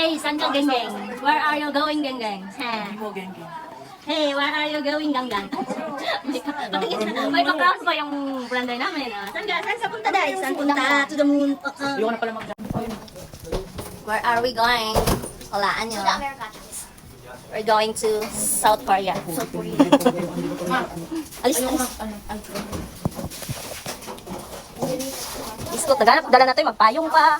Hey, saan ka, Genggeng? Where are you going, Genggeng? Hey, where are you going, Ganggang? May pa-cross pa yung branday namin. Saan ka? Saan sa punta, Day? Saan punta? To the moon. Where are we going? Walaan nyo. We're going to South Korea. Alis na. Isko, dala natin, magpayong pa.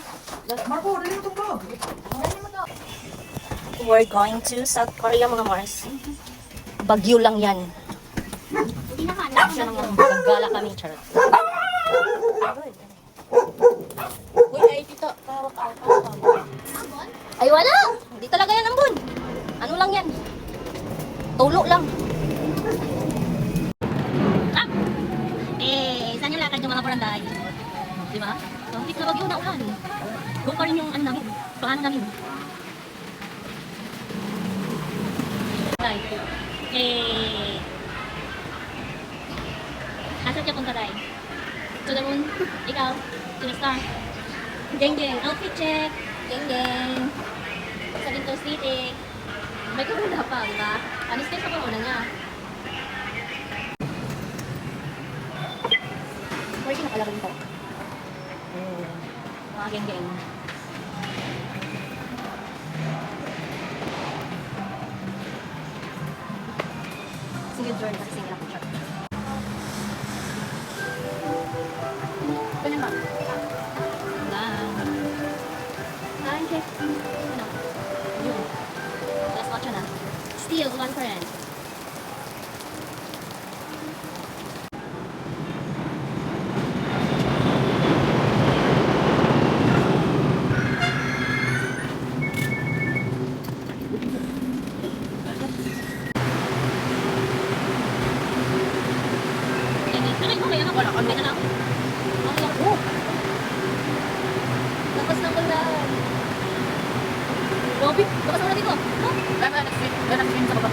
We're going to South Korea, mga Mars. Bagyo lang yan. Maggala kami, charot. Uy, ay, dito. Ay, wala. Hindi talaga yan ang bun. Ano lang yan? Tulo lang. Ah! Eh, saan yung lakad yung mga baranday? Di ba? So, hindi na bagyo na ulan. Doon pa rin yung ano namin, plano namin. Eh, asan ka punta, Day? To the moon? Ikaw? To the star? Geng geng, outfit check. Geng geng. Sa Vinto City. May kurula pa, di ba? Anis din sa kurula niya. Where ka nakalagay ko? Mga geng geng. Single journey kasi single ako siya. Ito naman. Hi, check. Ano? Yun. Last watch na. Still, one friend. Wala kami na lang. Oh! Lakas ng ulan. Robby, lakas ng ulan dito. Oh! Nag-swim sa baba.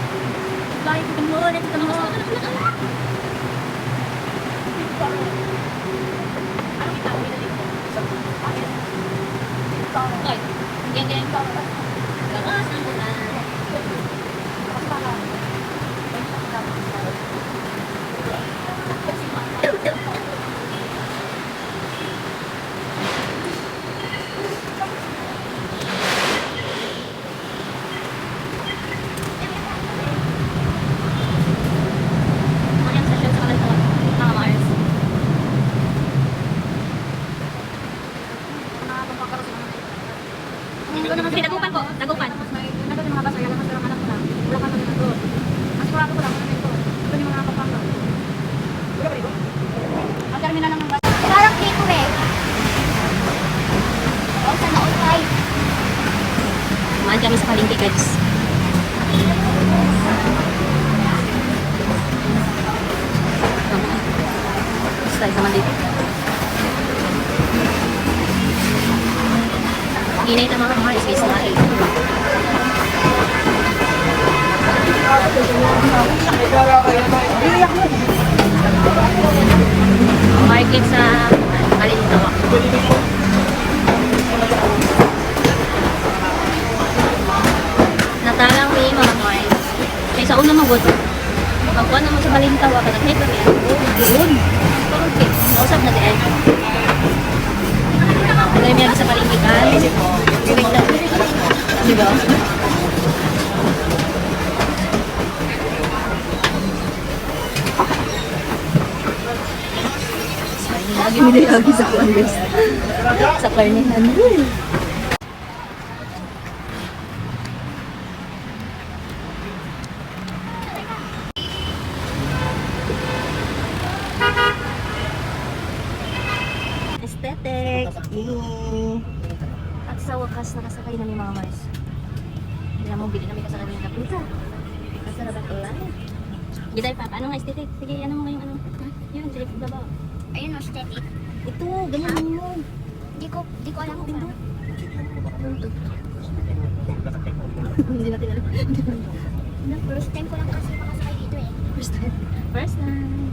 Flying to the moon and to the moon. Ano kita? Ay, geng-geng. Lakas ng ulan. Dagupan po, dagupan. Nandun yung mga basa, yan ang masarang anak ko na. Wala ka naman nandun. Mas kurado ko lang, ano nito. Ito yung mga kapang doon. Wala ba dito? Ang terminal ng basa. Parang dito eh. All sa all five. Kumaan kami sa palengke, guys. Stay naman dito. Inay na mga mga space na eh. Market sa Kalintawa. Natalang ni mga guys. Kaya sa una magot. Pagkuhan naman sa Kalintawa. Kadaghay kami. Doon. Okay. Nausap na din. Lagay niya sa palingikan. Diba? Lagi minayagi sa Congress. Sa Karnihan. Aesthetic. At sa wakas, nakasakay na ni mga Mars. Hindi na mo, bili na may kasakay na kaputa. Kasarap ang ulan. Giday pa, ano nga aesthetic? Sige, ano mo ngayong ano? Yun, sige, baba. Ayun, aesthetic. Ito, ganyan mo. Di ko alam kung ano. Hindi natin alam. First time ko lang kasi makasakay dito eh. First time. First time.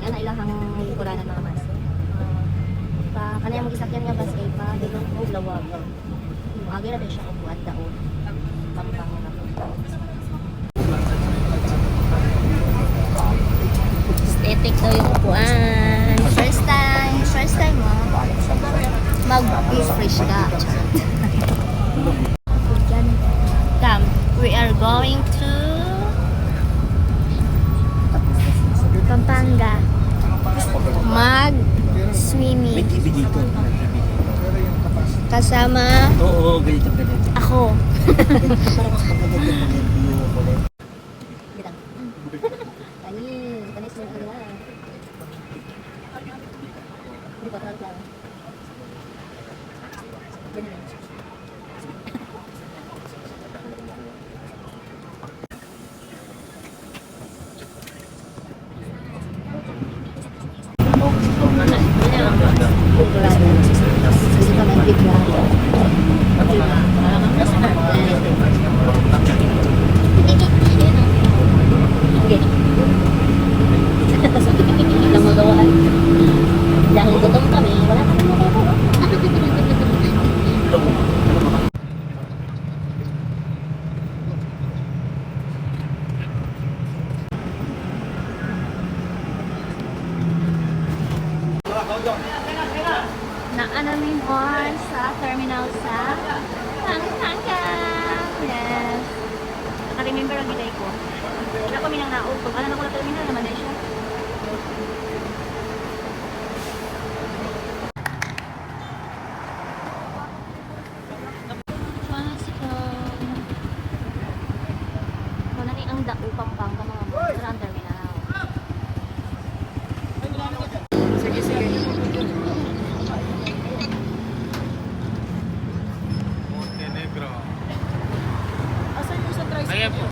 Ano ilahang likuran ng mga Mars. Pa kanaya mag-isakyan nga bas kay pa dito ko lawag. Agi na din siya kung buwan daon. Pampang na po. Aesthetic daw yung upuan. First time mo, mag-refresh ka. Come, we are going to Pampanga. Mag-swimming. dito. Kasama Oo, ganito. ako. Parang mas maganda yung view ulit. Kita. Kanis mo ka na. Hindi pa talaga. Kita mo gawaan. Dahil gutom kami, wala kami magagawa. Naanamin on sa terminal sa Pampanga. Yes. Naka-remember ang gilay ko. Wala kami nang nautog. Alam ako na terminal naman na siya. Tricycle. Wala ni ang dao Pampanga mga mga. Sa ang terminal. Montenegro. Asan yung sa tricycle?